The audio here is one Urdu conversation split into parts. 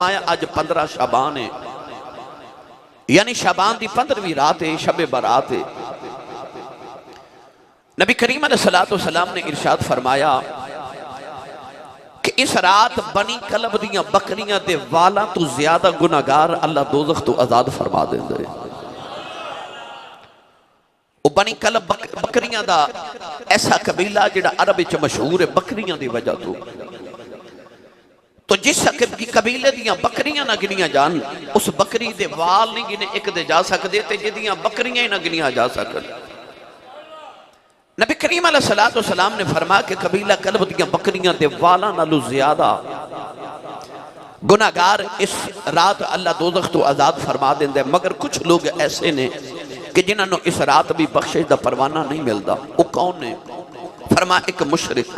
آیا آج 15 شعبان ہے، یعنی شعبان دی 15ویں رات ہے، شب برات ہے۔ نبی کریم علیہ السلام نے ارشاد فرمایا کہ اس رات بنی کلب دیاں بکریاں دے والا تو زیادہ گناہگار اللہ دوزخ تو آزاد فرما دیں دے۔ وہ بنی کلب بکریاں دا ایسا قبیلہ جڑا عرب وچ مشہور ہے بکریاں دی وجہ تو جس قبیلے دیاں بکریاں نہ گنیاں جان، اس بکری دے وال نہیں گنے ایک دے جا سکتے تے جدیاں بکریاں ہی نہ گنیاں جا سکتے۔ نبی کریم علیہ السلام نے فرمایا کہ قبیلہ کلب دیاں بکریاں دے والا نالو زیادہ گناہگار اس رات اللہ دوزخ تو آزاد فرما دیں دے، مگر کچھ لوگ ایسے نے کہ جنہاں نے اس رات بھی بخشش دا پروانہ نہیں ملدا۔ وہ کون نے؟ فرمایا ایک مشرک،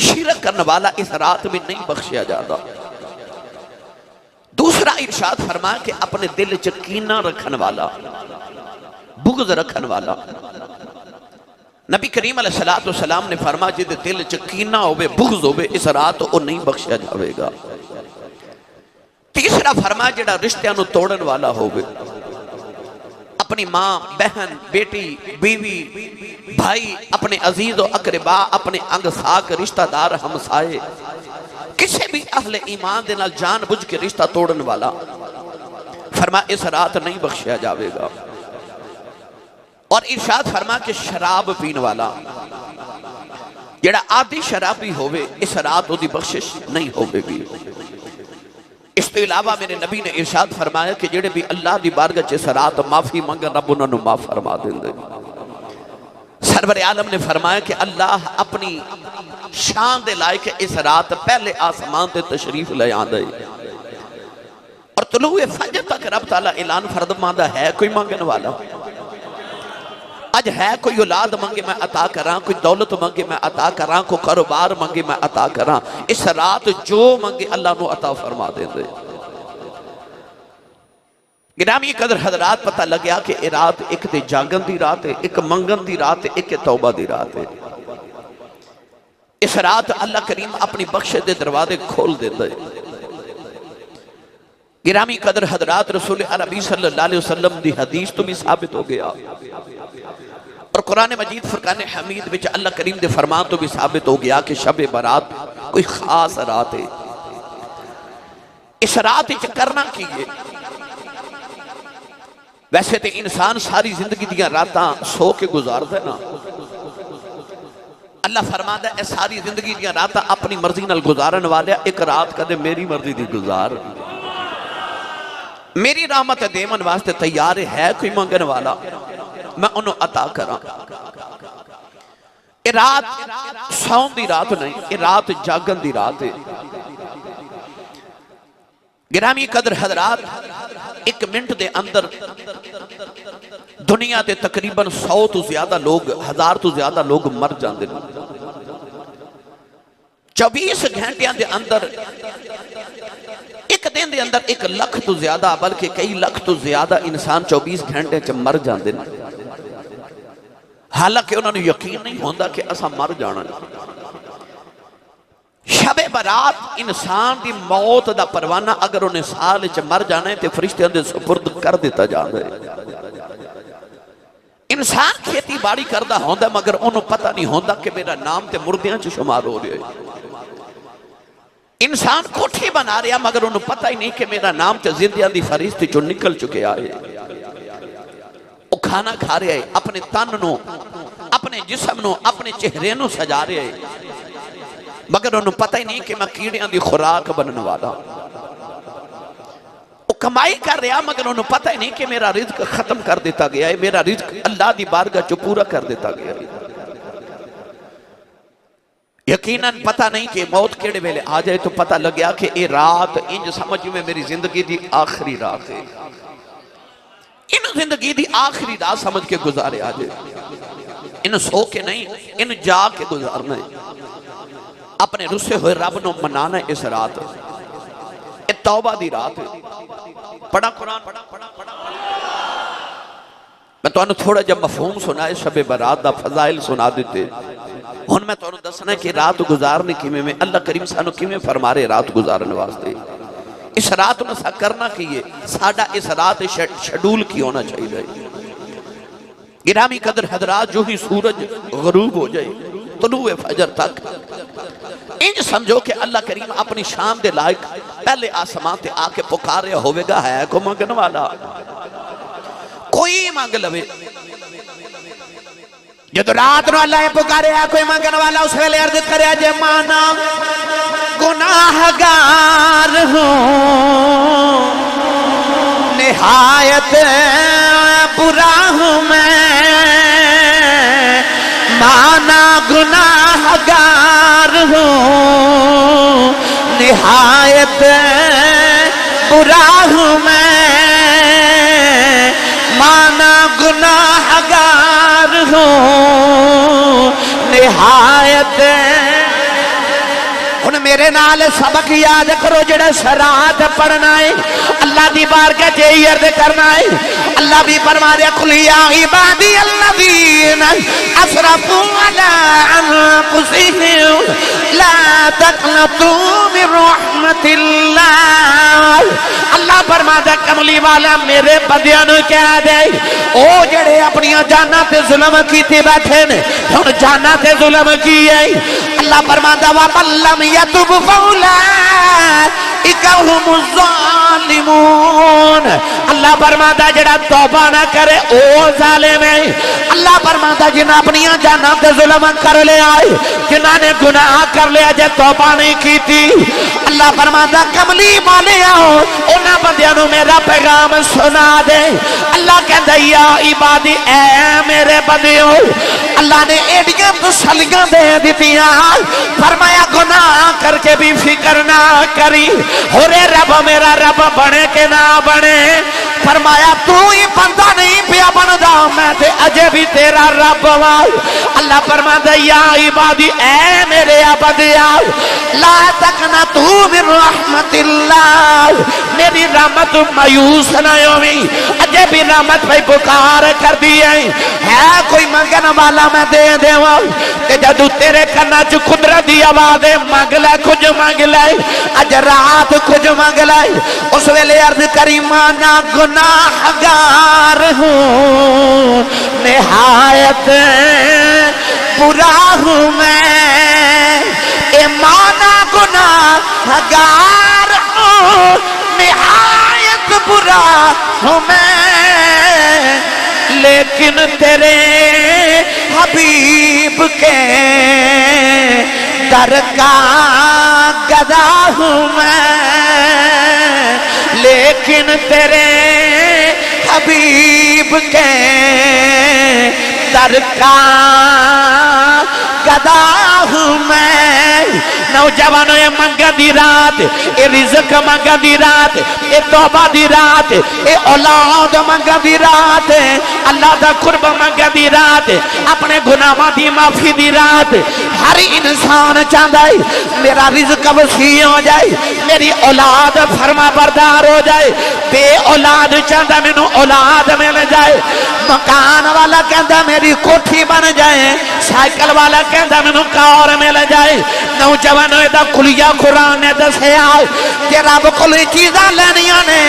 شرک کرنے والا اس رات میں نہیں بخشیا جاتا۔ دوسرا ارشاد فرمایا کہ اپنے دل چ کینہ رکھن والا، بغض رکھن والا۔ نبی کریم علیہ السلام نے فرمایا جدے دل چ کینہ ہوئے بغض ہوئے اس رات وہ نہیں بخشیا جاوے گا۔ تیسرا فرمایا جڑا رشتہ نو توڑن والا ہوئے، اپنی ماں، بہن، بیٹی، بیوی، بھائی، اپنے عزیز و اقربا، اپنے انگ ساک رشتہ دار ہمسائے، کسی بھی اہل ایمان دے نال جان بجھ کے رشتہ توڑن والا، فرمایا اس رات نہیں بخشیا جاوے گا۔ اور ارشاد فرمایا کہ شراب پین والا جڑا عادی شرابی ہوئے اس رات وہ دی بخشش نہیں ہوئے گی۔ اس کے علاوہ میرے نبی نے ارشاد فرمایا کہ جڑے بھی اللہ دی بارگاہ چ رات معافی منگا رب انہاں نوں معاف فرما دیں دے۔ سرور عالم نے فرمایا کہ اللہ اپنی شان دے لائق اس رات پہلے آسمان تے تشریف لے آندے اور طلوع فجر تک رب تعالیٰ اعلان فرماندا ہے کوئی مانگن والا اج ہے، کوئی اولاد منگے میں عطا کراں، کوئی دولت منگے میں عطا کراں، کوئی کاروبار منگے میں عطا کراں۔ اس رات جو منگے اللہ نو عطا فرما دیں دے۔ گرامی قدر حضرات پتہ لگیا کہ یہ رات ایک تے جاگن دی رات ہے، ایک منگن دی رات ہے، ایک توبہ دی رات ہے۔ اس رات اللہ کریم اپنی بخش دے دروازے کھول دے دے۔ گرامی قدر حضرات رسول عربی صلی اللہ علیہ وسلم دی حدیث تو بھی ثابت ہو گیا اور قرآن مجید فرقان حمید بچ اللہ کریم دے فرمان تو بھی ثابت ہو گیا کہ شب برات کوئی خاص رات ہے۔ اس رات اچھ کرنا کیے، ویسے تے انسان ساری زندگی دیا راتاں سو کے گزار دے نا، اللہ فرماتا ہے ساری زندگی دیا راتاں اپنی مرضی نال گزارن والے ایک رات کدے میری مرضی دی گزار، میری رحمت دیمن واسطے تیار ہے کوئی منگن والا میں انہوں عطا کراں۔ یہ رات سون دی رات نہیں، یہ رات جاگن دی رات ہے۔ گرامی قدر حضرات ایک منٹ دے اندر دنیا دے تقریباً 100 تو زیادہ لوگ، 1000 تو زیادہ لوگ مر جاندے ہیں۔ 24 گھنٹیاں دے اندر ایک دن دے اندر 1 لاکھ تو زیادہ بلکہ کئی لاکھ تو زیادہ انسان 24 گھنٹے چ مر جاندے ہیں، حالانکہ انہوں نے یقین نہیں ہوندہ کہ اسا مر جانا۔ شب برات انسان دی موت دا پروانہ اگر انہیں سال چ مر جانا ہے تو فرشتے اندے سپرد کر دیتا جانا ہے۔ انسان کھیتی باڑی کردہ ہوندہ مگر انہوں پتہ نہیں ہوندہ کہ میرا نام تے مردیاں چ شمار ہو رہے ہیں۔ انسان کوٹھی بنا رہا مگر انہوں پتہ ہی نہیں کہ میرا نام تے زندیاں دی فریستی جو نکل چکے آئے۔ وہ کھانا کھا رہے ہیں، اپنے تن نو، اپنے جسم نو، اپنے چہرے نو سجا رہے ہیں، مگر انہوں پتہ ہی نہیں کہ میں کیڑیاں دی خوراک بننے والا۔ وہ کمائی کر رہا مگر انہوں پتہ ہی نہیں کہ میرا رزق ختم کر دیتا گیا ہے، میرا رزق اللہ دی بارگاہ جو پورا کر دیتا گیا ہے۔ یقیناً پتہ نہیں کہ موت کیڑے ویلے آ جائے تو پتہ لگیا کہ یہ رات انج سمجھ میں میری زندگی دی آخری رات ہے، ان زندگی دی آخری رات سمجھ کے گزارے آ جائے، ان سو کے نہیں، ان جا کے گزارنا ہے، اپنے رسے ہوئے رب نو منانا ہے۔ اس رات یہ توبہ دی رات ہے۔ پڑھا قرآن میں تو انہوں تھوڑا جب مفہوم سنا ہے شب برات دا فضائل سنا دیتے، ہن میں تو انہوں دسنا ہے کہ رات گزارنے کی میں اللہ کریم سانو کی میں فرما رہے رات گزارنے واسطے۔ اس رات میں سا کرنا کیے ساڑھا اس رات شیڈول کی ہونا چاہیے گرامی قدر حضرات جو ہی سورج غروب ہو جائے طلوع فجر تک انج سمجھو کہ اللہ کریم اپنی شان دے لائق پہلے آسمان تے آ کے پکارے ہوئے گا ہے کو مانگن والا کوئی مانگ لوے جدو رات نو اللہ پکارے ہے کوئی مانگن والا اس ویلے عرض کرے جے مانا گناہگار ہوں نہایت برا ہوں میں مانا گناہگار ہوں نہایت برا ہوں میں مانا گناہگار ہوں نہایت ان میرے نال سبق یاد کرو جڑا شرات پڑھنا ہے اللہ دی بارگاہ تے عرض کرنا ہے اللہ بھی فرما دے قل یا عبادی الذین اسرفوا علی انفسہم لا تقنطوا من رحمت اللہ اللہ فرما دے کملی والا میرے بندیاں نو کہہ دے او جڑے اپنی جاناں تے ظلم کیتے بیٹھے نے ہن جاناں تے ظلم کیے اللہ فرماتا وَمَن لَّمْ يَتُبْ فَأُولَٰئِكَ هُمُ الظَّالِمُونَ اللہ فرماتا جڑا توبہ نہ کرے او ظالم ہے اللہ فرماتا جنہاں اپنی جاناں تے ظلم کر لے آئے جنہاں نے گناہ کر لیا جے توبہ نہیں کی تھی اللہ فرماتا کملی والے آؤ انہاں بندیاں نو میرا پیغام سنا دے اللہ کہتا یا عبادی اے میرے بندیوں اللہ نے ایڈیاں تسلیاں دے دیتیاں فرمایا گناہ کر کے بھی فکر نہ کری ہورے رب میرا رب بنے کہ نہ بنے فرمایا تو ہی بندہ نہیں پیا بندا میں تے اجے بھی تیرا رب وال اللہ فرماتا یا عبادی اے میرے عبادیاں لا تقنطوا من رحمت اللہ میری رحمت مایوس نہ ہوئی اجے بھی رحمت پہ پکار کر دیئے ہے کوئی منگن والا میں دے دے کہ جدو تیرے کنا چو قدرت دی آوازے مانگ لے کچھ مانگ لے اج رات کچھ مانگ لے اس ویلے عرض کریمانہ گناہگار ہوں نہایت برا ہوں میں ایمانہ گناہگار ہوں نہایت برا ہوں میں لیکن تیرے حبیب کے در کا گدا ہوں میں لیکن تیرے حبیب کے در کا گدا ہوں میں نوجوانوں یہ منگا دی رات یہ رزق منگا دی رات یہ توبہ دی رات یہ اولاد منگا دی رات اللہ دا قرب منگا دی رات اپنے گناہاں دی معافی دی رات ہر انسان چاہتا ہے میرا رزق وسیع ہو جائے میری اولاد فرما بردار ہو جائے بے اولاد چاہتا میں نو اولاد مل جائے مکان والا کہتا میری کوٹھی بن جائے سائیکل والا کہتا میں نو کار مل جائے نوجوانوں دا کلیہ قرآن نے دسیا کہ رب کلی چیزاں لینیاں نے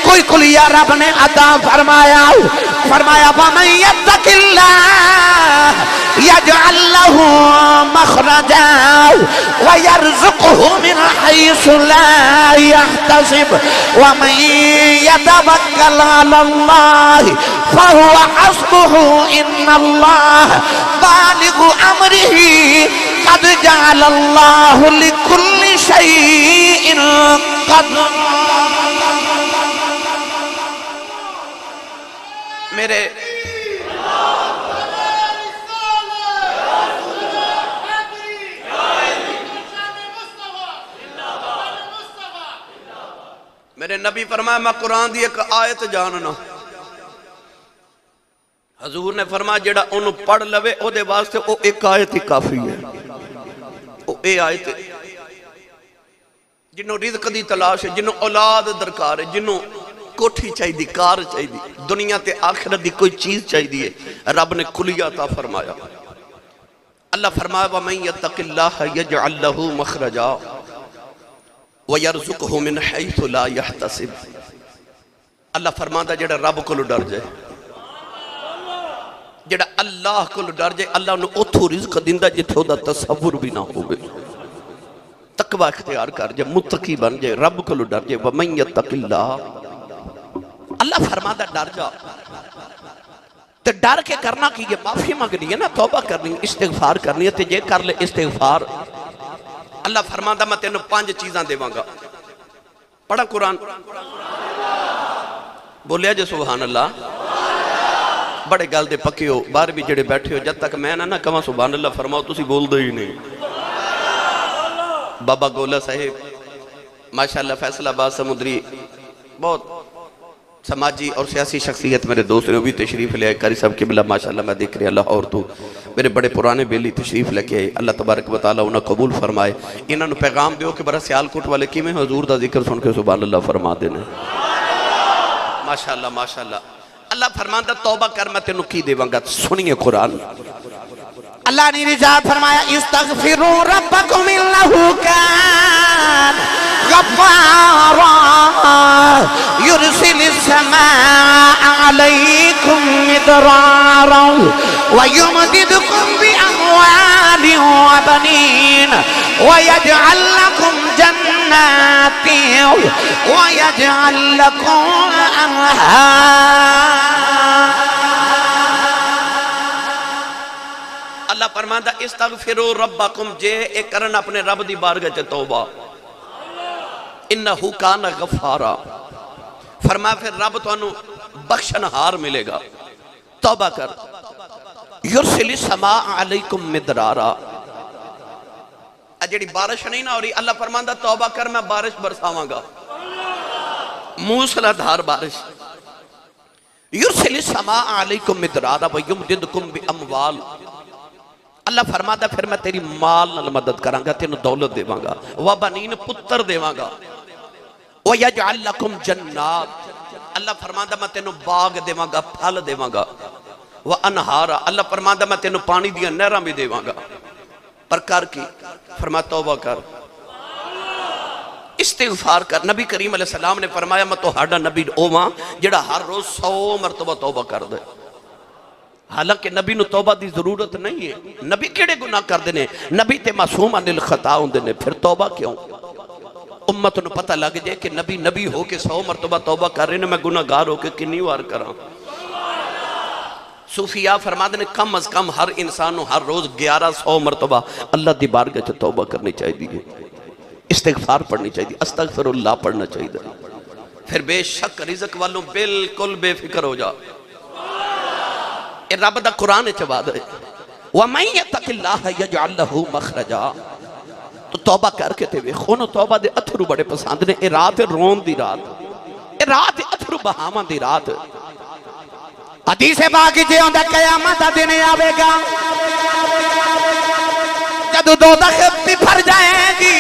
کوئی کلیہ رب نے عطا فرمایا وَمَن يَتَّقِ اللَّهَ يَجْعَلْ لَهُ مَخْرَجًا وَيَرْزُقْهُ مِنْ حَيْثُ لَا يَحْتَسِبُ وَمَن يَتَوَكَّلْ عَلَى اللَّهِ فَهُوَ حَسْبُهُ إِنَّ اللَّهَ بالغ أَمْرِهِ قد جعل اللہ لکل شیء قدر میرے نبی فرمایا میں قرآن دی ایک آیت جاننا حضور نے فرمایا جڑا انہوں پڑھ لوے او دے واسطے او ایک آیت ہی کافی ہے او اے آیت جنہوں رزق دی تلاش ہے جنہوں اولاد درکار ہے جنہوں کوٹھی چاہی دی کار چاہی دی دنیا تے آخرت دی کوئی چیز چاہی دی ہے رب نے کلیہ عطا فرمایا اللہ فرمایا وَمَن يَتَّقِ اللَّهَ يَجْعَلْ لَهُ مَخْرَجًا وَيَرْزُقْهُ مِنْ حَيْثُ لَا يَحْتَسِبْ. اللہ فرماتا جڑا رب کو ڈر جائے، جڑا اللہ کو ڈر جائے، اللہ انہوں اتھو رزق دیندہ جتھے دا تصور بھی نہ ہوگے. تقوی اختیار کر جائے، متقی بن جائے، رب کو ڈر جائے. وَمَنْ يَتَّقِ اللَّهِ، اللہ فرماتا ڈر جا. تو ڈر کے کرنا کی یہ معافی مانگنی ہے نا، توبہ کرنی، استغفار کرنی ہے. تو یہ کر لے استغفار، اللہ فرماتا میں تینوں 5 چیزاں دے وانگا. پڑھا قرآن، بولیا جے سبحان اللہ. بڑے گل دے پکے ہو، باہر بھی جڑے بیٹھے ہو، جب تک میں نہ کہاں سبحان اللہ فرماؤ تسی بول دے ہی نہیں. بابا گولا صاحب ماشاءاللہ فیصل آباد سمندری، بہت سماجی اور سیاسی شخصیت میرے دوست نے، وہ بھی تشریف لے آئے. قاری صاحب قبلہ ماشاءاللہ میں دیکھ رہے اللہ، اور تو میرے بڑے پرانے بیلی تشریف لے کے آئے. اللہ تبارک و تعالیٰ انہیں قبول فرمائے. انہوں نے پیغام دیو کہ برا سیالکوٹ والے کی میں حضور دا ذکر سن کے سبحان اللہ فرما دینے. ماشاءاللہ ماشاءاللہ. اللہ فرماتا توبہ کر میں تینوں کی دے وانگا. سنیے قرآن. اللہ نے رجاعت فرمایا استغفروا ربکم انہو کان غفارا یرسل السماء علیکم مدرارا ویمددکم باموال وبنین ویجعل لکم جنات ویجعل لکم انہار. اللہ فرماتا استغفروا ربکم، جے ایک کرن اپنے رب دی بارگاہ چ توبہ. انہو کان غفارا، فرمایا پھر رب تو انہوں بخشنہار ملے گا. توبہ کر. یرسل السماء علیکم مدرارا، جڑی بارش نہیں نہ ہو رہی، اللہ فرماتا توبہ کر میں بارش برساواں گا، موسلادھار بارش. یرسل السماء علیکم مدرارا ویمددکم باموال، اللہ فرماتا پھر میں تیری مال نال مدد کراں گا، تینوں دولت دیواں گا. وبنین، پتر دیواں گا. وَيَجْعَلْ لَكُمْ جَنَّاتِ، اللہ فرماتا میں تینوں باغ دیواں گا، پھل دیواں گا. وَأَنْهَارَ، اللہ فرماتا میں تینوں پانی دیا نہراں بھی دیواں گا. پر کر کی؟ فرمایا توبہ کر، استغفار کر. نبی کریم علیہ السلام نے فرمایا میں تو ہاڈا نبی اوواں جڑا ہر روز 100 مرتبہ توبہ کر دے. حالانکہ نبی نو توبہ دی ضرورت نہیں ہے. نبی کیڑے گناہ کر دینے؟ نبی تے معصوم عن الخطا ہوں دینے، پھر توبہ کیوں؟ امت نو پتہ لگ جائے کہ نبی ہو کے 100 مرتبہ توبہ کر رہے ہیں، میں گناہ گار ہو کے کنی وار کراں. صوفیاء فرما دینے کم از کم ہر انسان ہر روز 1100 مرتبہ اللہ دی بارگاہ سے توبہ کرنی چاہیے، استغفار پڑھنی چاہیے، استغفر اللہ پڑھنا چاہیے. پھر بے شک رزق والوں بالکل بے فکر ہو جا. اے رب دا قرآن چواد ہے وَمَنْ يَتَّقِ اللَّهَ يَجْعَلْ لَهُ مَخْرَجًا. تو توبہ کر کے تے خونو توبہ دے اتھرو بڑے پسند نے. اے رات رون دی رات، اے رات اتھرو بہاما دی رات. حدیث باقی جے ہوندہ قیامت دن آوے گا جدو دوزخ بھی بھر جائے گی،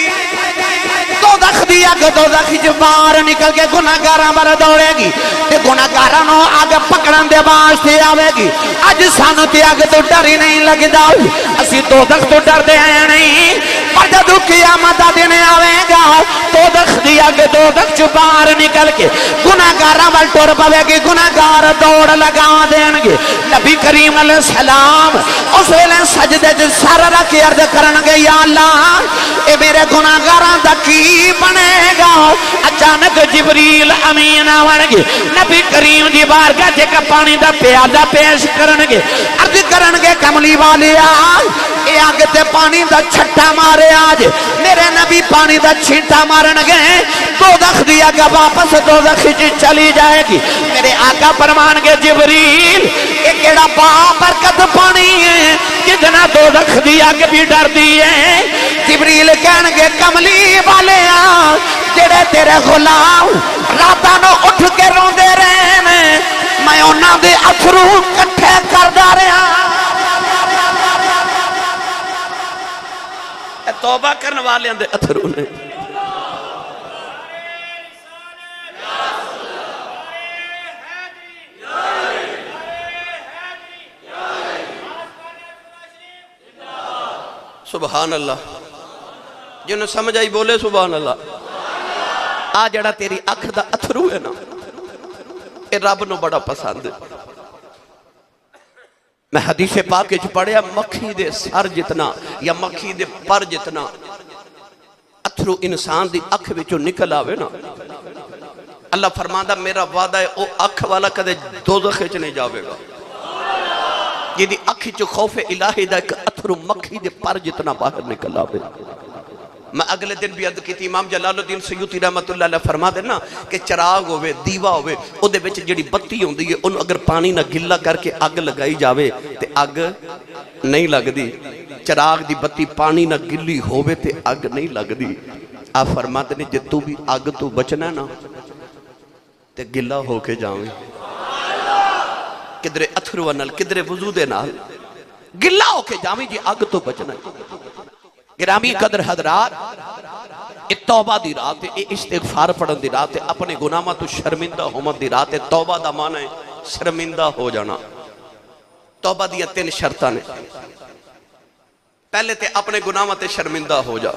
دوزخ دی آگ دوزخ جبار نکل کے گناہگاراں بر دوڑے گی، تے گناہگاراں نو آگ پکڑن دے واسطے آوے گی. اج سانو تے آگ تو ڈر ہی نہیں لگدا، اسی دوزخ تو ڈر دے ہیں نہیں. پر جدو قیامت دن آوے گا دوزخ دی آگ دوزخ جبار نکل کے گناہگاراں ول ٹر پوے گی، گناہگار دوڑ لگا دین گے. نبی کریم علیہ السلام اس ویلے سجدے وچ سر رکھ کے عرض کرن گے یا اللہ اے میرے گناہگاراں دا کی بنے گا. اچانک جبریل امین آون گے، نبی کریم دی بارگاہ تے ایک پانی دا پیالہ پیش کرن گے، عرض کرن گے کملی والیا اے اگ تے پانی دا چھٹا مارے آج. میرے نبی پانی دا چھٹا مارن گے، دوزخ دی اگ واپس دوزخ چلی جائے گی. میرے آقا فرمان گے جبریل اے کیڑا بابرکت پانی ہے جتنا دوزخ دی اگ بھی ڈر دی ہے. جبریل کہن گے کملی والے جڑے تیرے غلام راتاں نو اٹھ کے روندے رہے میں انہاں دے اتھرو کٹھے کردا رہا. توبہ کرنے والے اندے اتھرو نے. سبحان اللہ. جنہوں سمجھ آئی بولے سبحان اللہ. آ جڑا تیری اکھ دا اتھرو ہے نا اے رب نو بڑا پسند ہے۔ میں حدیث پاک وچ پڑھیا مکھی دے سر جتنا یا مکھی دے پر جتنا اتھرو انسان دی اکھ وچوں نکل آوے نا، اللہ فرماندا میرا وعدہ ہے او اکھ والا کدے دوزخ وچ نہیں جاوے گا۔ جدی اکھ وچوں خوف الہی دا ایک اتھرو مکھی دے پر جتنا باہر نکل آوے۔ میں اگلے دن بھی عرض کی تھی، امام جلال الدین سیوطی رحمت اللہ علیہ فرما دینا کہ چراغ ہوئے دیوا ہوئے او دے وچ جڑی بتی ہوندی ہے انہوں اگر پانی نہ گلا کر کے اگ لگائی جاوے تے اگ نہیں لگ دی۔ چراغ دی بتی پانی نہ گلی ہوئے تے اگ نہیں لگ دی۔ آپ فرما دینے جے تو بھی اگ تو بچنا نا تے گلا ہو کے جاویں، کدرے اتھرو نال کدرے وضو دے نال گلا ہو کے جاویں جی اگ تو بچنا ہے۔ گرامی قدر حضرات، اے توبہ دی رات ہے، اے استغفار پڑھن دی رات ہے، اپنے گناہاں تو شرمندہ ہومت دی رات ہے۔ توبہ دا معنی ہے شرمندہ ہو جانا۔ توبہ دیا 3 شرطاں نے۔ پہلے تے اپنے گناہاں تے شرمندہ ہو جا،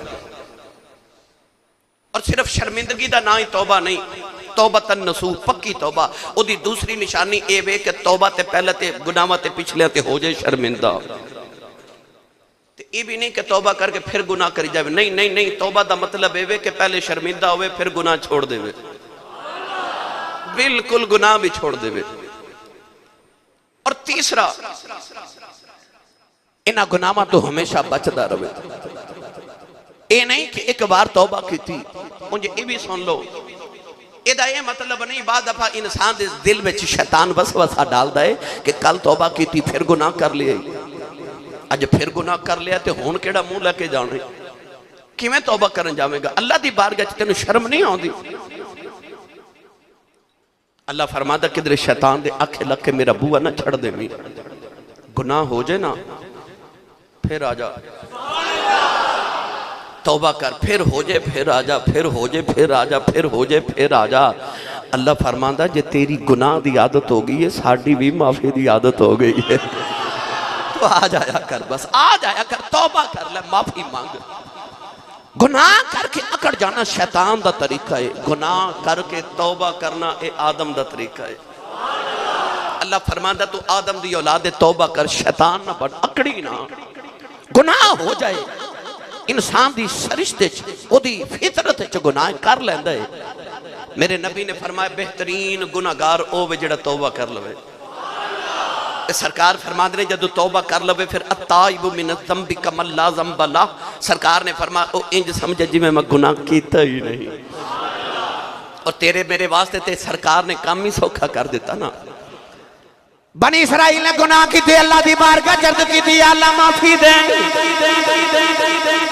اور صرف شرمندگی دا نہ ہی توبہ نہیں، توبہ نصوح پکی توبہ۔ او دی دوسری نشانی اے وے کہ توبہ تے پہلے تے گناہاں تے پچھلے تے ہو جائے شرمندہ۔ یہ بھی نہیں کہ توبہ کر کے پھر گناہ کری جائے، نہیں نہیں نہیں، توبہ دا مطلب ہے کہ پہلے شرمندہ ہوئے پھر گناہ چھوڑ دے وے، بالکل گناہ بھی چھوڑ دے وے۔ اور تیسرا انہا گناہ تو ہمیشہ بچدا رہے۔ اے نہیں کہ ایک بار توبہ کی تھی، مجھے یہ بھی سن لو، ایدہ یہ مطلب نہیں بعد دفعہ انسان دے دل میں شیطان وسوسہ ڈال دائے کہ کل توبہ کی تھی پھر گناہ کر لیے، اج پھر گناہ کر لیا تے ہون کیڑا منہ لے کے جانے، کیویں توبہ کرن جاویں گا؟ اللہ دی بارگاہ تینوں شرم نہیں آندی؟ اللہ فرماتا کدھر شیطان دے اکھ لگ کے میرا بوا نہ چھڑ دے میں، گناہ ہو جائے نا پھر آجا توبہ کر، پھر ہو جائے پھر آجا، پھر ہو جائے پھر آجا، پھر ہو جائے پھر آجا۔ اللہ فرماتا جے تیری گناہ دی عادت ہو گئی ہے، ساڑھی بھی معافی دی عادت ہو گئی ہے، تو آ جایا کر، بس آ جایا کر، توبہ کر لے، معافی مانگ۔ گناہ کر کے اکڑ جانا شیطان دا طریقہ ہے، گناہ کر کے توبہ کرنا اے آدم دا طریقہ ہے۔ اللہ فرماندا تو آدم دی اولاد توبہ کر، شیطان نہ بڑھ، اکڑی نہ۔ گناہ ہو جائے انسان دی سرشتے او دی فطرت چ گناہ کر لیندے۔ میرے نبی نے فرمایا بہترین گناہگار او وے جڑا توبہ کر لوے۔ سرکار فرما دے جدو توبہ کر لوے پھر التائب من الذنب کمن لا ذنب لہ، سرکار نے فرمایا او انج سمجھے جی میں گناہ کیتا ہی نہیں، اور تیرے میرے واسطے تے سرکار نے کام ہی سوکھا کر دیتا نا۔ بنی اسرائیل نے گناہ کی تھی، اللہ دی بارگاہ جرد کی تھی، اللہ معافی دے،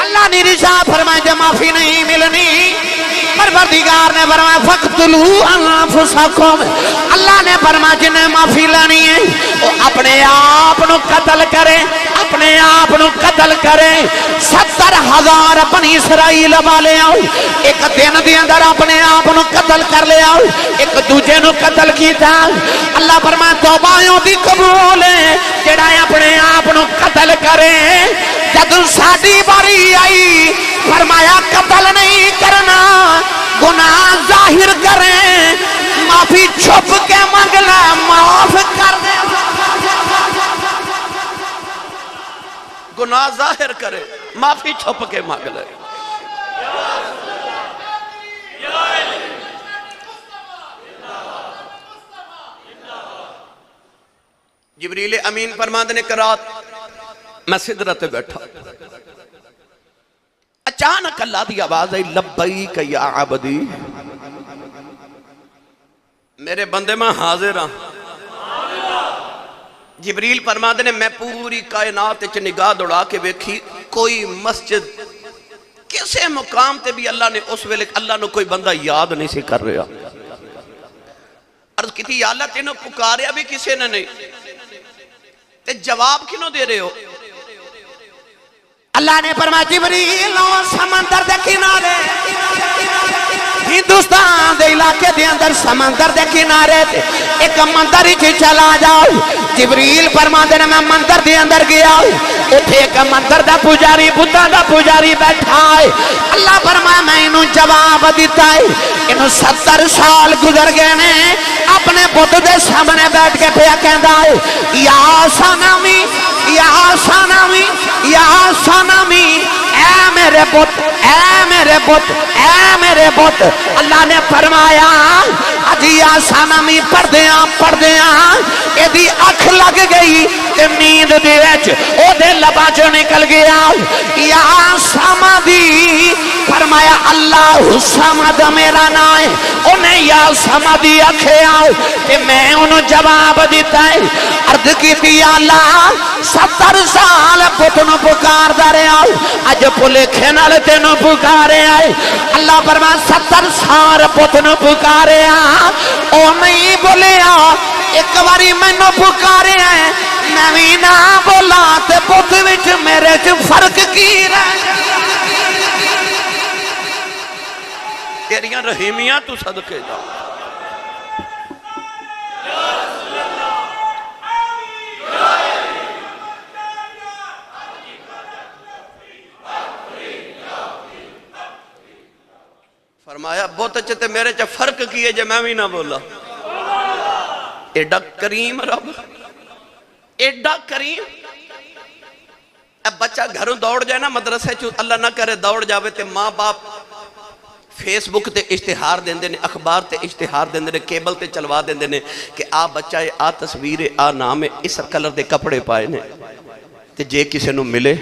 اللہ نے رشاہ فرمائے جے معافی نہیں ملنی، پروردگار نے فرمایا فَقْتُلُوا أَنفُسَكُمْ، اللہ نے فرمایا جنہیں معافی لانی ہے وہ اپنے آپ نو قتل کرے، اپنے آپ نو قتل کرے۔ 70,000 بنی اسرائیل والے آؤ، ایک دن دے اندر اپنے آپ نو قتل کر لے آؤ، ایک دوجے نو قتل کیتا۔ اللہ فرمایا توبائیوں دی قبول ہے جڑا اپنے آپ نو قتل کرے۔ جدو ساڈی باری آئی فرمایا قتل نہیں کرنا، گناہ ظاہر کریں، معافی چھپ کے مانگنا، معاف کر دے۔ گناہ ظاہر کرے، معافی چھپ کے مانگ لے۔ جبریل امین فرماندنے کہ رات میں سدرت پہ بیٹھا، اچانک اللہ دی آواز آئی لبیک یا عبدی، میرے بندے میں حاضر ہاں۔ جبریل فرماندنے میں پوری کائنات چ نگاہ دوڑا کے ویکھی، کوئی مسجد کسے مقام تے بھی اللہ نے اس ویلے اللہ نے کوئی بندہ یاد نہیں سی کر رہا۔ عرض کی تھی یا اللہ تینوں پکاریا بھی کسے نے نہیں، تے جواب کینوں دے رہے ہو؟ اللہ نے فرمایا جبریل سمندر دے کنارے ہندوستان دے علاقے دے اندر سمندر دے کنارے تے ایک مندر ہی چلا جاؤ جبریل فرماندے نے میں مندر دے اندر گیا ایتھے ایک مندر دا پجاری بتاں دا پجاری بیٹھا ہے اللہ فرمایا میں انہوں جواب دیتا ہے انہوں 70 سال گزر گئے نے اپنے بت دے سامنے بیٹھ کے پیا کہندا ہے یا سنمی یا سنمی یا سنمی اے میرے بت اے میرے بت اے میرے بت اللہ نے فرمایا اجی یا سنمی پڑھ دیاں اے دی اکھ لگ گئی تے نیند دے وچ او دے لباں چوں نکل گیا یا سمدی فرمایا اللہ سمد میرا نام ہے انہیں یا سمدی آکھیا تے میں انہوں جواب دیتا ہے عرض کی اللہ 70 سال پتنوں پکار دا رہا اج پلکھے نال تینوں پکارے آئے اللہ فرمایا 70 سال پتنوں پکارے او نہیں بولیا ایک باری مینوں پکارے آئے میں بھی نہ بولا تے پت وچ میرے چ فرق کی رہ تیریاں رحیمیاں تو صدقے جا فرمایا بہت اچھے تے میرے چا فرق کیے جے میں بھی نہ بولا ایڈا کریم رب ایڈا کریم اب بچہ گھروں دوڑ جائے نا مدرسے چو اللہ نہ کرے دوڑ جاوے تے ماں باپ فیس بک تے اشتہار دیں دے نے اخبار تے اشتہار دیں دے نے کیبل تے چلوا دیں دے نے کہ آ بچہ ہے آ تصویر ہے آ نام ہے اس کلر دے کپڑے پائے نے تے جے کسے نو ملے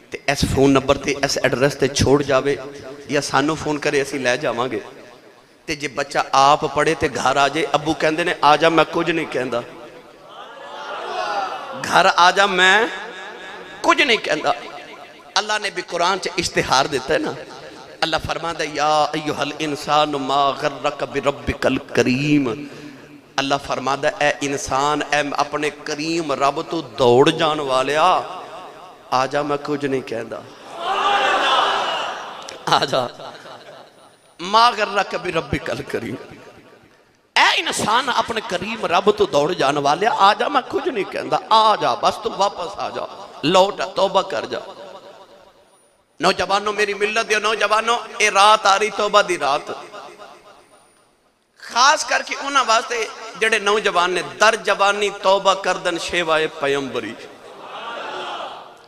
تے ایس فون نمبر تے ایس ایڈریس تے چھوڑ جاوے یا سانو فون کرے اسی لے جاواں گے تے جے بچہ آپ پڑھے تے گھر آجے ابو کہندے نے آجا میں کچھ نہیں کہندا گھر آجا میں کچھ نہیں کہندا اللہ نے بھی قرآن چے اشتہار دیتا ہے نا اللہ فرماتا ہے یا ایوہ الانسان ما غرک بربک الکریم اللہ فرماتا ہے اے انسان اے اپنے کریم رب تو دوڑ جان والیا آجا میں کچھ نہیں کہندا آجا ما غرک بربک الکریم اے انسان اپنے کریم رب تو دوڑ جان والیا آجا میں کچھ نہیں کہندا آجا بس تو واپس آجا لوٹا توبہ کر جا نوجوانوں میری ملت دیا نوجوانوں اے رات آ رہی توبہ دی رات خاص کر کے انہاں واسطے جڑے نوجوان نے در جوانی توبہ کردن شیوائے پیغمبری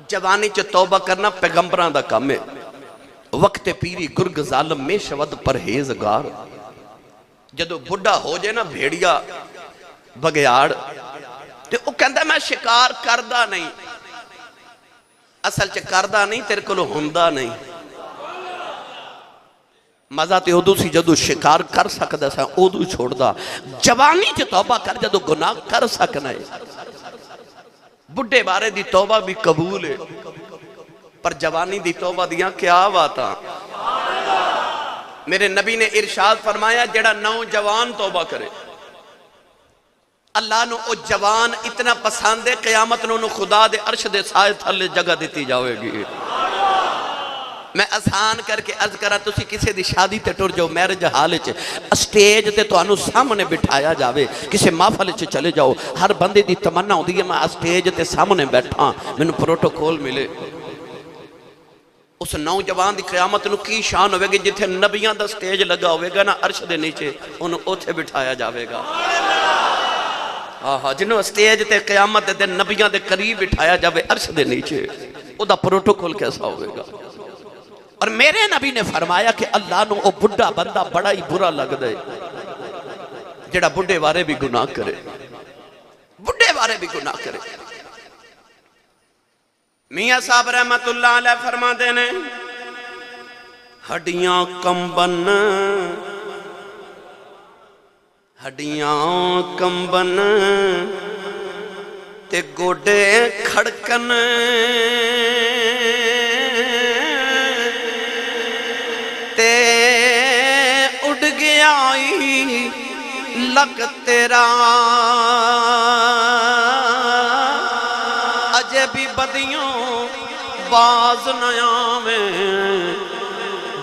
جوانی چ توبہ کرنا پیغمبران دا کام ہے وقت پیری گرگ ظالم میں شود پرہیزگار جدو بڑھا ہو جائے نا بھیڑیا بگیاڑ تے او کہندا میں شکار کردہ نہیں اصل چ کردہ نہیں تیرے کو ہوندا نہیں مزہ تے ادو سی جدو شکار کر سکدا سا ادو چھوڑ دا جوانی چ توبہ کر جدو گناہ کر سکنا ہے بڑھے بارے دی توبہ بھی قبول ہے پر جوانی دی توبہ دیاں کیا باتا میرے نبی نے ارشاد فرمایا جڑا نوجوان توبہ کرے اللہ نو او جوان اتنا پسند ہے قیامت نو خدا دے عرش دے سائے تھلے جگہ دیتی جاوے گی میں آسان کر کے عرض کرا تسی کسے دی شادی تے ٹر جاؤ میرج حال چ اسٹیج تے تو انو سامنے بٹھایا جاوے کسے محفل چ چلے جاؤ ہر بندے دی تمنا ہوندی ہے میں اسٹیج تے سامنے بیٹھا میں نے پروٹوکول ملے اس نوجوان دی قیامت نو کی شان ہوئے گی جتھے نبیان دا سٹیج لگا ہوئے گا نا عرش دے نیچے انہوں اوتھے بٹھایا جاوے گا جنہوں سٹیج تے قیامت دے نبیان دے قریب بٹھایا جاوے عرش دے نیچے او دا پروٹوکول کیسا ہوئے گا اور میرے نبی نے فرمایا کہ اللہ نو او بڑھا بندہ بڑا ہی برا لگ دے جڑا بڑھے وارے بھی گناہ کرے بڑھے وارے بھی گناہ کرے میاں صاحب رحمت اللہ علیہ فرما دینے ہڈیاں کمبن تے گوڑے کھڑکن تے اڑ گیا لگ تیرا اجے بھی بدیوں باز نیا میں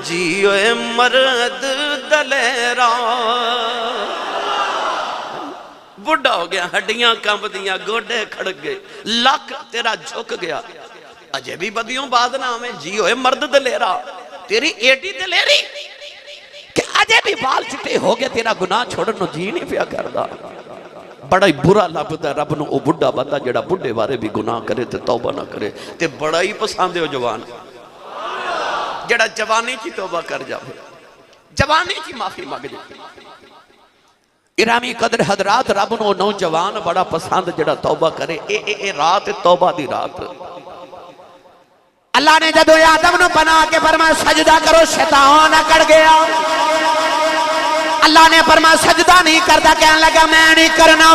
جیوے مرد دلیرا بڑھا ہو گیا، ہڈیاں کمب دیاں، گوڑے کھڑک گئے، لک تیرا جھک گیا، اجے بھی بدیوں بعد نہ ہمیں جی ہوئے مرد دلیرا، تیری ایٹی دلیری کہ اجے بھی بال چٹے ہو گئے، تیرا گناہ چھوڑنو جی نہیں پیا کردا۔ بڑا ہی برا لبدا رب نو او بڑھا بندہ جڑا بڑھے بارے بھی گناہ کرے تے توبہ نہ کرے، تے بڑا ہی پسند ہے جوان جڑا جوانی کی توبہ کر جاوے، جوانی کی معافی مانگ جائے۔ ارامی قدر حضرات، رب نو نوجوان بڑا پسند جڑا توبہ کرے، اے رات توبہ دی رات۔ اللہ نے جدو آدم نو بنا کے فرمایا سجدہ کرو، شیطان اکڑ گیا۔ اللہ نے فرمایا سجدہ نہیں کرتا، کہنے لگا میں نہیں کرنا۔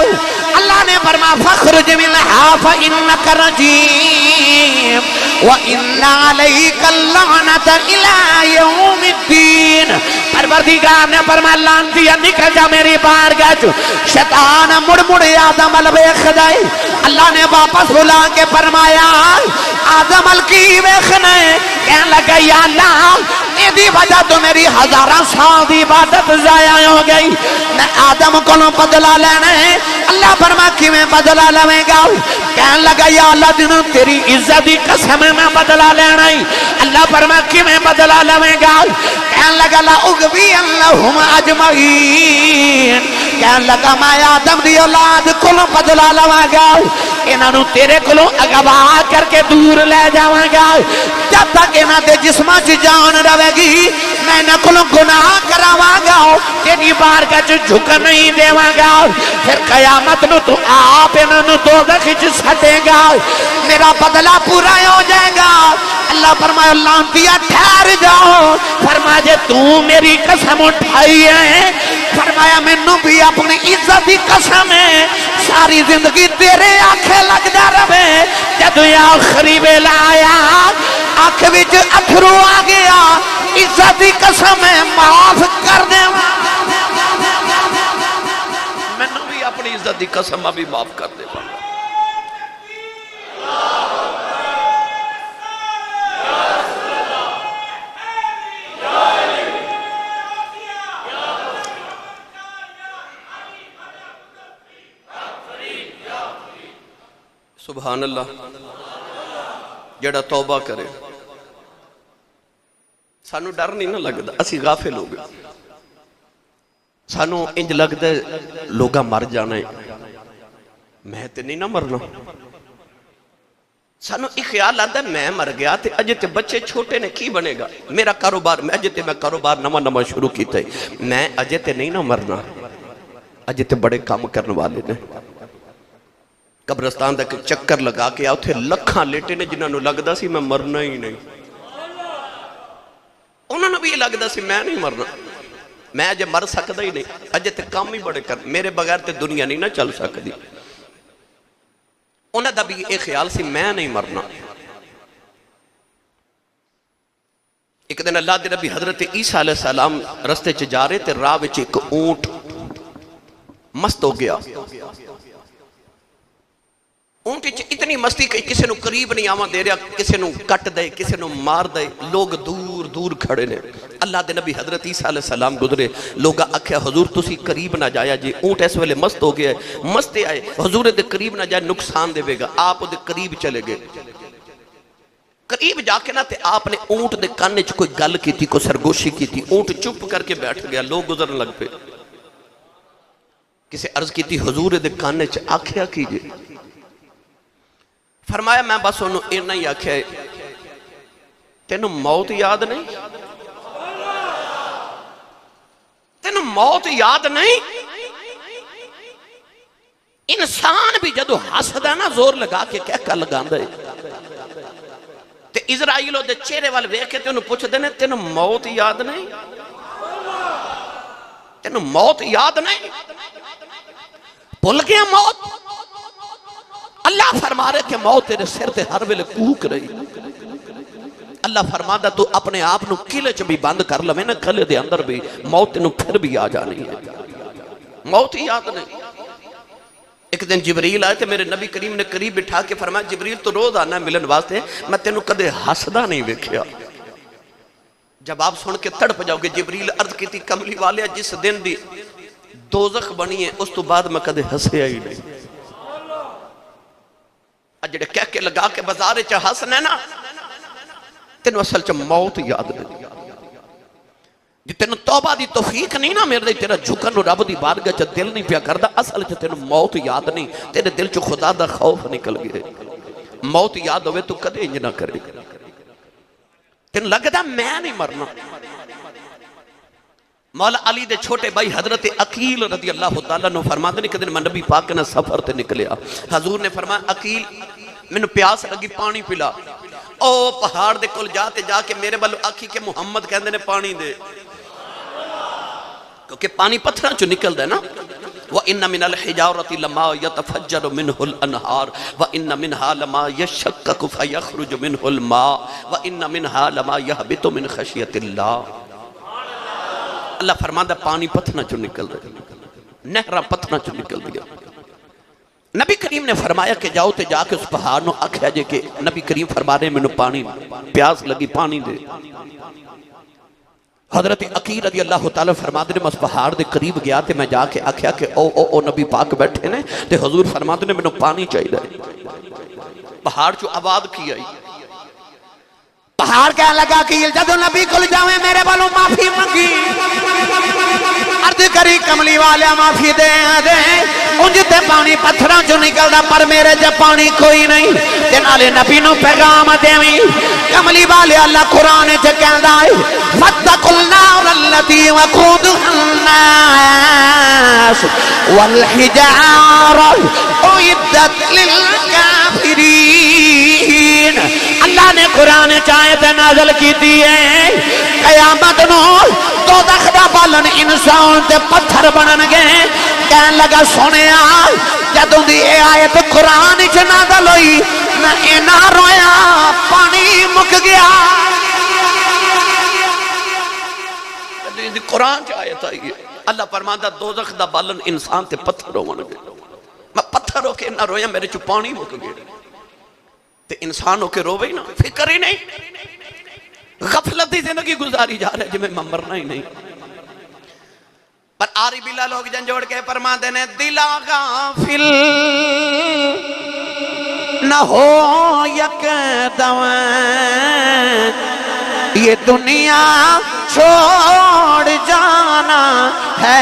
اللہ نے فرمایا فخرج منہا فإنک رجیم وإن علیک اللعنۃ الی یوم الدین۔ پروردگار نے فرمایا لعنتیا نکل جا میری بارگاہ چ۔ شیطان مڑ مڑ آدم ال ویکھ جائے۔ اللہ نے واپس بلا کے فرمایا آدم ال کی ویکھنا ہے؟ کہنے لگا یا اللہ دی وجہ تو میری ہزاراں سال دی عبادت ضائع ہو گئی، میں آدم کو بدلہ لینا ہے۔ اللہ فرما کیویں بدلہ لویں گا؟ کہنے لگا یا اللہ دنوں تیری عزت دی قسم میں بدلہ لینا ہے۔ اللہ فرما کیویں بدلہ لویں گا؟ کہنے لگا لا اغوی اللہم اجمعین، کہنے لگا میں آدم دی اولاد کو بدلہ لواں گا، انہوں تیرے کلوں اگوا کر کے دور لے جاواں گا، جب تک انہاں دے جسماں چ جان رہے گی میں نہ کلوں گناہ کراواں گا، تیری بارگاہ چ جھک نہیں دیواں گا، پھر قیامت نو تو آپ انہوں دوزخ چ سٹے گا، میرا بدلہ پورا ہو جائے گا۔ اللہ فرمایا لعنتیا ٹھہر جاؤ، فرمایا جے تو میری قسم اٹھائی ہے، فرمایا مینوں بھی اپنی عزت دی قسم ہے ساری زندگی تیرے آنکھیں لگ جا رہے، جدو آخری ویلا آیا آنکھ وچ اتھرو آ گیا، عزت دی قسم ہے معاف کر دے، مینوں بھی اپنی عزت دی قسم ابھی معاف کر دے۔ سبحان اللہ، جڑا توبہ کرے سانو ڈر نہیں نہ لگدا، اسی غافل ہو گئے، سانو انج لگدا ہے لوگا مر جانا ہے، میں تے نہیں نہ مرنا، سانو ایک خیال آتا ہے میں مر گیا تے اجے تے بچے چھوٹے نے کی بنے گا، میرا کاروبار میں اجے تے میں کاروبار نواں شروع کیتا ہے، میں اجے تے نہیں نہ مرنا، اجے تے بڑے کام کرنے والے نے۔ قبرستان تک چکر لگا کے آؤ تھے لکھاں لیٹے نے جنہوں نے لگدا سی میں مرنا ہی نہیں، انہوں نے بھی یہ لگدا سی میں نہیں مرنا، میں اجے مر سکدا ہی نہیں، اجے تے کام ہی بڑے کر، میرے بغیر تے دنیا نہیں نہ چل سکدی، انہوں دا بھی ایک خیال سی میں نہیں مرنا۔ ایک دن اللہ دے نبی حضرت عیسیٰ علیہ السلام رستے چ جا رہے تے راہ وچ ایک اونٹ مست ہو گیا، اونٹ اتنی مستی کہ کسی نو قریب نہیں آواں دے رہا، کسی نو کٹ دے کسی نو مار دے، لوگ دور دور کھڑے نے۔ اللہ دے نبی حضرت عیسیٰ علیہ السلام گزرے، لوگ آکھیا حضور تسی قریب نہ جایا جی، اونٹ اس ویلے مست ہو گیا ہے، مستے آئے حضور دے قریب نہ جائے نقصان دے گا، آپ دے قریب چلے گئے، قریب جا کے نہ تے آپ نے اونٹ دے کان وچ کوئی گل کی تھی، کوئی سرگوشی کی تھی، اونٹ چپ کر کے بیٹھ گیا، لوگ گزرن لگ پے، کسی عرض کی تھی حضور دے کان وچ آکھیا کیجئے، فرمایا میں بس انہوں اینا ہی آکھیا ہے تینوں موت یاد نہیں، تینوں موت یاد نہیں، انسان بھی جدو حسد ہے نا زور لگا کے کہہ کر لگان دے تے اسرائیلوں دے چہرے والے ویکھے تے انہوں پوچھ دینے تینوں موت یاد نہیں، تینوں موت یاد نہیں، بھول گیا موت، اللہ فرما رہے کہ موت تیرے سر تے ہر ویلے کوک رہی، اللہ فرما دا تو اپنے آپ نو کلے چ بھی بند کر لوے نا کلے دے اندر بھی موت تینوں پھر بھی آ جانی ہے، موت ہی یاد نہیں۔ ایک دن جبریل آئے تھے، میرے نبی کریم نے قریب بٹھا کے فرمایا جبریل تو روز آنا ہے ملن واسطے، میں تینوں کدے ہسدا نہیں ویکھیا۔ جب آپ سن کے تڑپ جاؤ گے، جبریل عرض کی تھی کملی والے جس دن دی دوزخ بنی ہے اس تو بعد میں کدے ہسیا ہی نہیں جڑے کہہ کے لگا کے بازار چ ہسنے نا تینوں اصل چ موت یاد نہیں جی تینوں توبہ دی توفیق نہیں نا میرے تیرا جھکن رب دی بارگاہ چ دل نہیں پیا کردا اصل چ تینوں موت یاد نہیں تیرے دل چ خدا دا خوف نکل گئے موت یاد ہوئے تو کدے انج نہ کرے تینوں لگدا میں نہیں مرنا مولا علی دے چھوٹے بھائی حضرت عقیل رضی اللہ تعالیٰ نے فرماتے ہیں کہ دن میں نبی پاک نے سفر تے نکلیا حضور نے فرمایا عقیل میں نے پیاس لگی پانی پلا او پہاڑ دے کل جاتے جا کے میرے بلو آکھی کہ محمد کہندے نے پانی دے کیونکہ پانی پتھراں چو نکل دے نا وَإِنَّ مِنَ الْحِجَارَةِ لَمَا يَتَفَجَّرُ مِنْهُ الْأَنْهَارُ وَإِنَّ مِنْهَا لَمَا يَشَّقَّقُ فَيَخْرُجُ مِنْهُ الْمَاءُ وَإِنَّ مِنْهَا لَمَا يَهْبِطُ مِنْ خَشْيَةِ اللَّهِ اللہ فرماندہ پانی پتھنا چو نکل دے نہرہ پتھنا چو نکل دیا نبی کریم نے فرمایا کہ جاؤ تے جا کے اس پہاڑ نو آکھیا جے کہ نبی کریم فرما رہے میں نو پانی پیاس لگی پانی دے حضرت عقیل رضی اللہ تعالیٰ فرماتے نے میں اس پہاڑ دے قریب گیا تے میں جا کے آکھیا کہ او نبی پاک بیٹھے نے تے حضور فرماتے نے میں نو پانی چاہی دے پہاڑ چو آواز کی آئی پہاڑ کہنے لگا کہ یہ جدو نبی کل جاویں میرے بالوں معافی منگی عرض کری کملی والے معافی دے دے انج تے پانی پتھراں جو نکل دا پر میرے جب پانی کوئی نہیں جنالے نبی نو پیغام دیویں کملی والے اللہ قرآن چ کہندا ہے فاتقوا النار التي وقودها الناس والحجارة اعدت للكافرين اللہ نے قرآن چاہے تے نازل کی دیئے قیامت نو دوزخ دا بالن انسان تے پتھر بنن گئے کہن لگا سونے جدوں دی اے آیت قرآن چ نازل ہوئی میں اینا رویا پانی مک گیا قرآن چ آیت آئی ہے اللہ فرماتا دوزخ دا بالن انسان تے پتھر ہون گئے میں پتھر ہو کے نہ رویا میرے چ پانی مک گئے تے انسان ہو کے روے ہی نا فکر ہی نہیں غفلتی زندگی گزاری جا رہے جمیں مرنا ہی نہیں پر آری بلا لوگ جنجوڑ کے فرماتے ہیں دلا غافل نہ ہو یک دم یہ دنیا چھوڑ جانا ہے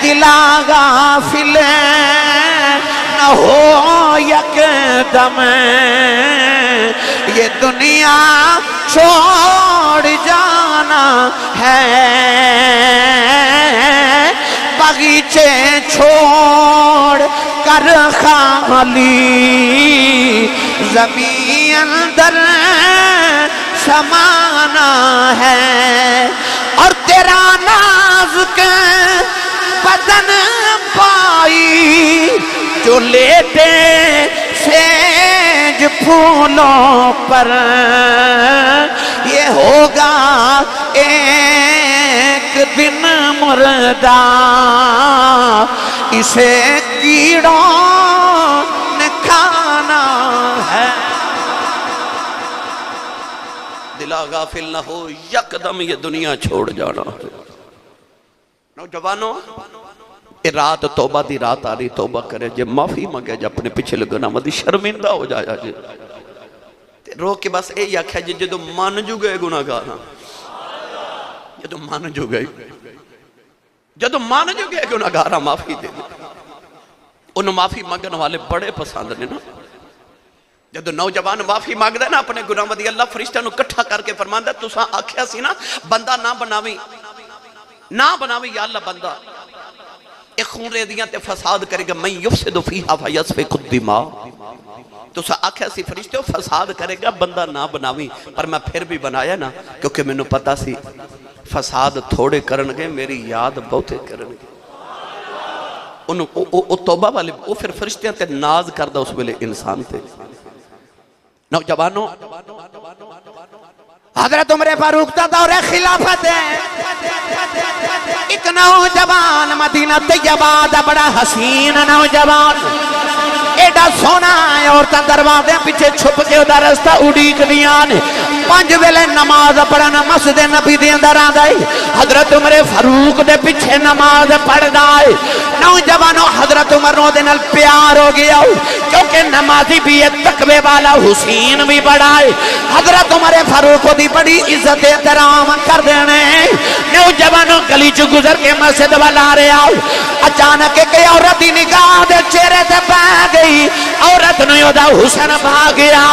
دلا غافل نہ ہو یک دم یہ دنیا چھوڑ جانا ہے باغیچے چھوڑ کر خالی زمین اندر سمانا ہے اور تیرا نازک بدن پائی جو لیٹے سیج پھولوں پر یہ ہوگا ایک دن مردہ اسے کیڑوں نے کھانا ہے دلا غافل نہ ہو یکدم یہ دنیا چھوڑ جانا ہے نوجوانوں یہ رات توبہ دی رات آ رہی توبہ کرے جے معافی مانگے جے اپنے پچھلے گناہ مدی شرمندہ ہو جایا جے رو کے بس اے یاکھا جے جدو مان جو گئے گناہ گانا جدو مان جو گئے گناہ گارا معافی دے انہوں معافی مانگنے والے بڑے پسند نے نا جدو نوجوان معافی مانگ دے نا اپنے گناہ مدی اللہ فرشتہ نو کٹھا کر کے فرمان دے تو ساں آکھیا سی نا بندہ نہ بناوی یا اللہ بندہ ایک خون رے دیاں تے فساد کرے گا میں یفسد فیہا فیسفک الدماء تو سا آکھیا سی فرشتے فساد کرے گا بندہ نہ بناوی پر میں پھر بھی بنایا نا کیونکہ میں نے پتا سی فساد تھوڑے کرنگے میری یاد بہتے کرنگے او توبہ والے او پھر فرشتے تے ناز کردہ اس ویلے انسان تھے نوجوانوں حضرت عمر فاروق تا دور خلافت ہے ایک نوجوان مدینہ طیبہ دا بڑا حسین نوجوان ایڈا سونا ہے عورتاں دروازے پیچھے چھپ کے دا رستہ اڑیک دیاں نے 5 ویلے نماز پڑھنا مسجد نبی دے اندر آندا ہے حضرت عمر فاروق دے پیچھے نماز پڑھدا ہے نوجوانوں حضرت عمر نو دے نال پیار ہو گیا کیونکہ نمازی بھی ہے تقوی والا حسین بھی بڑا ہے حضرت عمر فاروق دی بڑی عزت احترام کر دینے نوجوانوں گلی چ گزر کے مسجد والا آ رہا اچانک ایک عورت دی نگاہ دے چہرے تے پہ گئی عورت نے دا حسن بھاگ گیا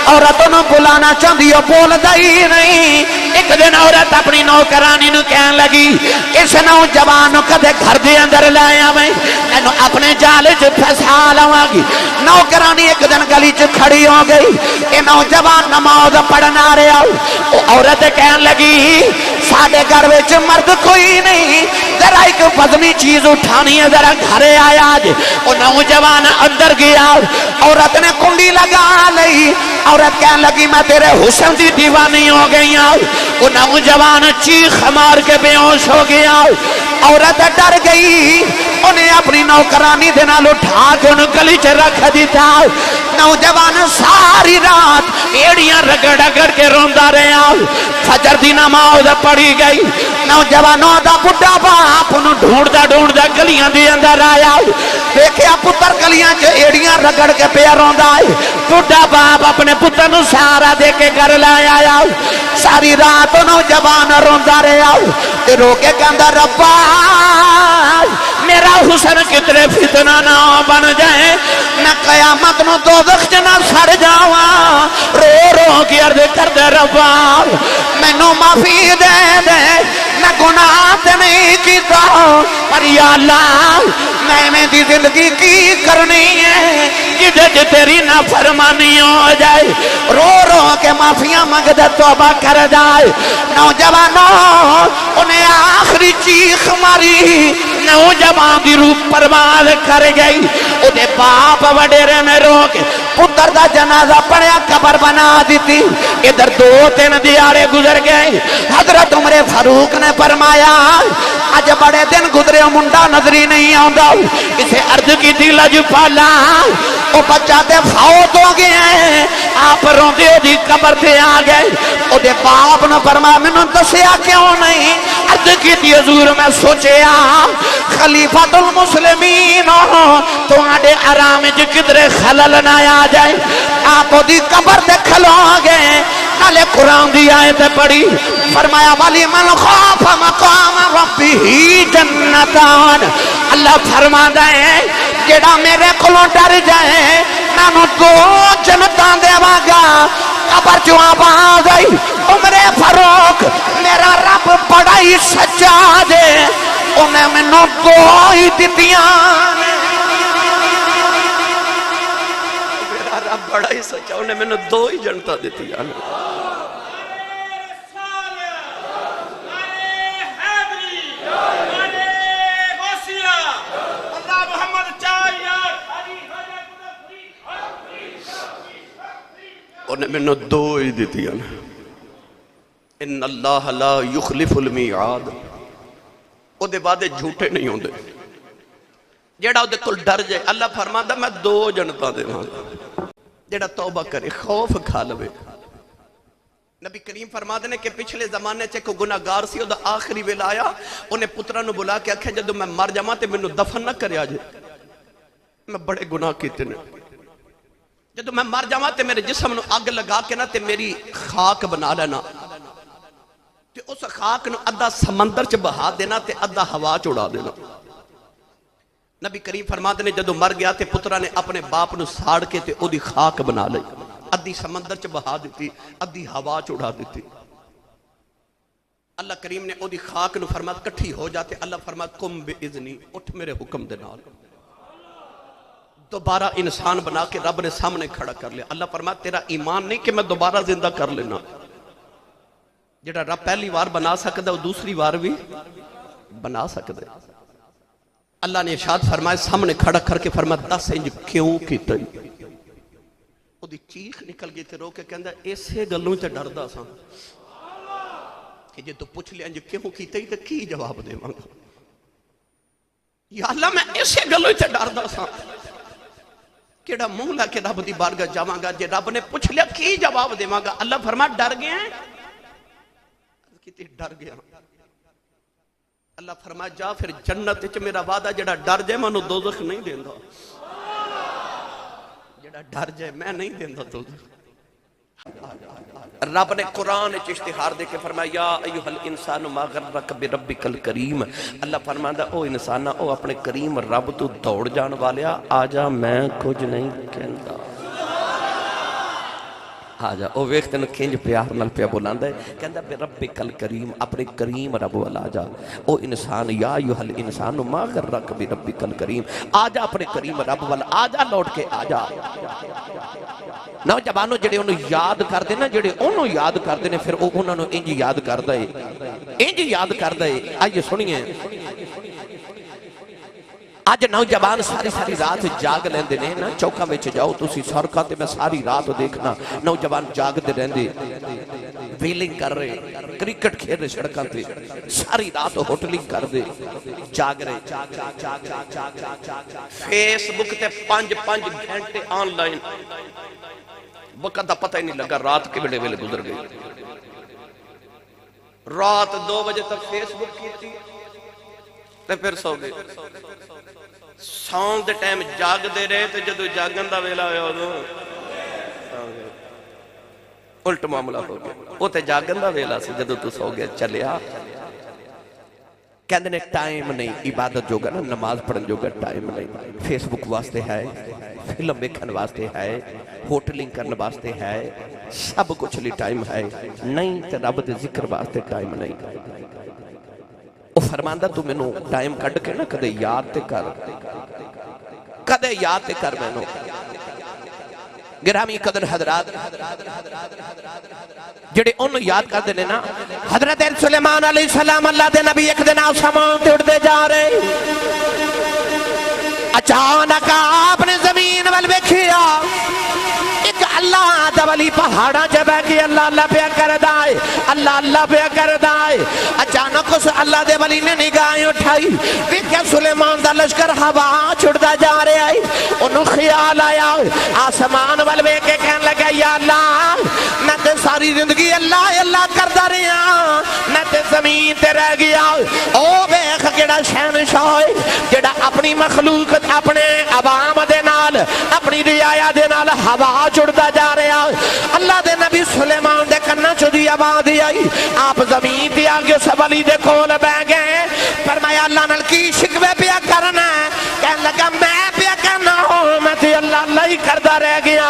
عورت نو بلانا چاہندی او بولدا ہی نہیں ایک دن عورت اپنی نوکرانی نو کہن لگی اس نوجوان نو کدے گھر دے اندر لے آویں اینو اپنے جال وچ پھسا لواں گی نوکرانی ایک دن گلی چ کھڑی ہو گئی اے نوجوان نماز پڑھن آ رہا عورت کہن لگی ساڈے گھر وچ مرد کوئی نہیں ذرا ایک وزنی چیز اٹھانی ہے ذرا گھرے آیا جے او نوجوان اندر گیا عورت نے کنڈی لگا لئی عورت کہن لگی میں تیرے حسن دی دیوانی ہو گئی وہ نوجوان چیخ مار کے بے ہوش ہو گیا عورت ڈر گئی انہیں اپنی نوکرانی دے نال اٹھا کے ان گلی چ رکھ دیتا نوجوان ساری رات ایڑیاں رگڑ رگڑ کے روندا رہا فجر دی نماز پڑھی گئی نوجوانوں دا بڈھا باپ انہوں ڈھونڈدا گلیاں دے اندر آیا دیکھیا پتر گلیاں چ ایڑیاں رگڑ کے پیا روندا ہے بڈھا باپ اپنے پتر نو سہارا دے کے گھر لے آیا ساری رات نوجوان روندا رہا تے رو کے کہندا ربا میرا حسن کتنے فتنہ نہ بن جائے میں قیامت نو دوزخ چ نہ سڑ جاواں رو رو کے عرض کر دے ربا مینوں معافی دے دے میں گناہ تے نہیں کیتا پر یا اللہ میں دی زندگی کی کرنی ہے جدے تیری نافرمانی ہو جائے رو رو کے معافیاں منگدا توبہ کر جائے نوجوانوں انہیں آخری چیخ ماری نوجوان دی روح پرواز کر گئی او دے باپ وڈیرے نے رو کے پتر دا جنازہ پڑیا قبر بنا دیتی ادھر 2-3 دیہاڑے گزر گئے حضرت عمر فاروق نے فرمایا اج بڑے دن گزرے منڈا نظری نہیں آندا اسے عرض کی تھی لجپالا او بچہ تے فوت ہو گئے ہیں آپ روندے دی قبر تے آ گئے او دے باپ نے فرمایا مینوں دسیا کیوں نہیں عرض کی تھی حضور میں سوچیا خلیفۃ المسلمین تو آڈے آرام وچ کدھرے خلل نہ آ جائے آپ دی قبر تے کھلو گئے نالے قرآن دی آیت پڑھی فرمایا والی من خوف مقام ربی جنتان اللہ فرماتا ہے جڑا میرے کولوں ڈر جائے میں 2 جنتاں دیواں گا قبر چوں آواز آئی عمر فاروق میرا رب بڑا ہی سچا دے انہیں مینوں 2 ہی دتیاں میرا رب بڑا ہی سچا انہیں مینوں 2 ہی جنتاں دتیاں انہیں میں نے 2 ہی دیتی ہیں ان اللہ لا یخلف المیعاد او دے بعد جھوٹے نہیں ہوندے جیڑا او دے کل ڈر جائے اللہ فرماتا میں 2 جنتاں دے ماں جیڑا توبہ کرے خوف کھا لوے نبی کریم فرماتے ہیں کہ پچھلے زمانے چے کو گناہگار سی او دا آخری ویلا آیا انہیں پترہ نو بلا کے آکھے جدو میں مر جاواں تے مینوں دفن نہ کریا جے میں بڑے گناہ کیتے نے جدو میں مر جاواں تے میرے جسم نو اگ لگا کے نہ تے میری خاک بنا لینا تے اس خاک نو ادھا سمندر چ بہا دینا تے ادھا ہوا چ اڑا دینا نبی کریم فرماتے نے جدو مر گیا تے پترا نے اپنے باپ نو ساڑ کے تے او دی خاک بنا لئی ادھی سمندر چ بہا دیتی ادھی ہوا چ اڑا دیتی اللہ کریم نے او دی خاک نو فرمایا کٹھی ہو جاتے اللہ فرمایا کم باذنی اٹھ میرے حکم دے نال دوبارہ انسان بنا کے رب نے سامنے کھڑا کر لیا اللہ فرمایا تیرا ایمان نہیں کہ میں دوبارہ زندہ کر لینا جڑا رب پہلی بار بنا سکتا ہے وہ دوسری بار بھی بنا سکتا ہے اللہ نے ارشاد فرمایا سامنے کھڑا کر کے فرمایا 10 انج کیوں کیتا وہ دی چیخ نکل گئی تے رو کے کہندا ایسے گلوں تے ڈردا سا کہ جے تو پوچھ لیا انج کیوں کیتا تے کی جواب دیواں گا یا اللہ میں ایسے گلوں تے ڈردا سا کیڑا منہ لا کے رب دی بارگاہ جاواں گا جے رب نے پوچھ لیا کی جواب دیواں گا؟ اللہ فرما ڈر گیا ہے؟ کتے ڈر گیا؟ اللہ فرما جا پھر جنت وچ میرا وعدہ جڑا ڈر جائے میں انہوں دوزخ نہیں دیندا، جڑا ڈر جائے میں نہیں دیندا دوزخ۔ رب نے قرآن اشتہار دے کے فرمایا یا ایوہ الانسان ما غرک بربک الکریم، اللہ فرماتا او انسانا او اپنے کریم رب تو دوڑ جان والیا آجا میں کچھ نہیں کہندا، آجا او ویکھ تینوں کھنج پیار نال پیا بولاندے کہندا بربک الکریم اپنے کریم رب والا آجا، او انسان یا ایوہ الانسان ما غرک بربک الکریم، آجا اپنے کریم رب والا آجا لوٹ کے آجا۔ نوجوانوں جڑے انہوں یاد کر دے نا جڑے انہوں یاد کر دے نے پھر انہوں نے انج یاد کر دے، انج یاد کر دے۔ آئیے سنیے آج نوجوان ساری رات جاگ لیندے نے نا، چوکا وچ جاؤ تسی سڑکاں تے میں ساری رات دیکھنا نوجوان جاگ دے رہندے، ویلنگ کر رہے، کرکٹ کھیل رہے سڑکاں تے، ساری رات ہوٹلنگ کر دے، جاگ رہے، فیس بک تے 5 گھنٹے آن لائن، وقت دا پتہ ہی نہیں لگا رات کے بڑے ویلے گزر گئی۔ رات 2 بجے تک فیس بک کی تھی تے پھر سو گئے، سون دے ٹائم جاگ دے رہے تے جدو جاگن دا ویلا ہویا ہو الٹ معاملہ ہو گیا، وہ تے جاگن دا ویلا سی جدو تو سو گیا چلیا۔ کہندے نے ٹائم نہیں عبادت جو گا نا نماز پڑھن جو گا ٹائم نہیں، فیس بک واسطے ہے، فلم دیکھن واسطے ہے، ہوٹلنگ کرن واسطے ہے، سب کچھ لی ٹائم ہے نہیں تے رب دے ذکر واسطے ٹائم نہیں۔ وہ فرماندہ تو میں نو ٹائم کٹ کے نا کدے یاد تے کر، کدے یاد تے کر میں نو۔ گرامی قدر حضرات جڑے انہوں یاد کر دینے نا، حضرت سلیمان علیہ السلام اللہ دے نبی ایک دن آسمان تے اڑ دے جا رہے، اچانک آپ نے زمین وال ویکھیا ایک اللہ دا ولی پہاڑا جب ہے کہ اللہ اللہ پہ کر دائے، اللہ اللہ پہ کر دائے۔ اچانک اس اللہ دے ولی نے نگاہیں اٹھائی، دیکھا سلیمان دا لشکر ہوا چھڑتا جا رہے آئی، انہوں خیال آیا آسمان والوے کے کہنے لگا یا اللہ میں تے ساری زندگی اللہ اللہ کردہ رہا میں تے زمین تے رہ گیا، او بیخ کیڑا شہنشاہ ہے جڑا اپنی مخلوق اپنے عوام دے نال اپنی رعایا دے نال ہوا چھڑتا جا رہا۔ اللہ دے نبی سلیمان دے کرنا چودی آواز آئی، آپ زمین تے آگے اس ولی دے کول بہ گئے، فرمایا اللہ نال کی شکوے پیا کرنا ہے؟ کہنے لگا میں پیا کرنا ہوں، میں تے اللہ اللہ ہی کردہ رہ گیا،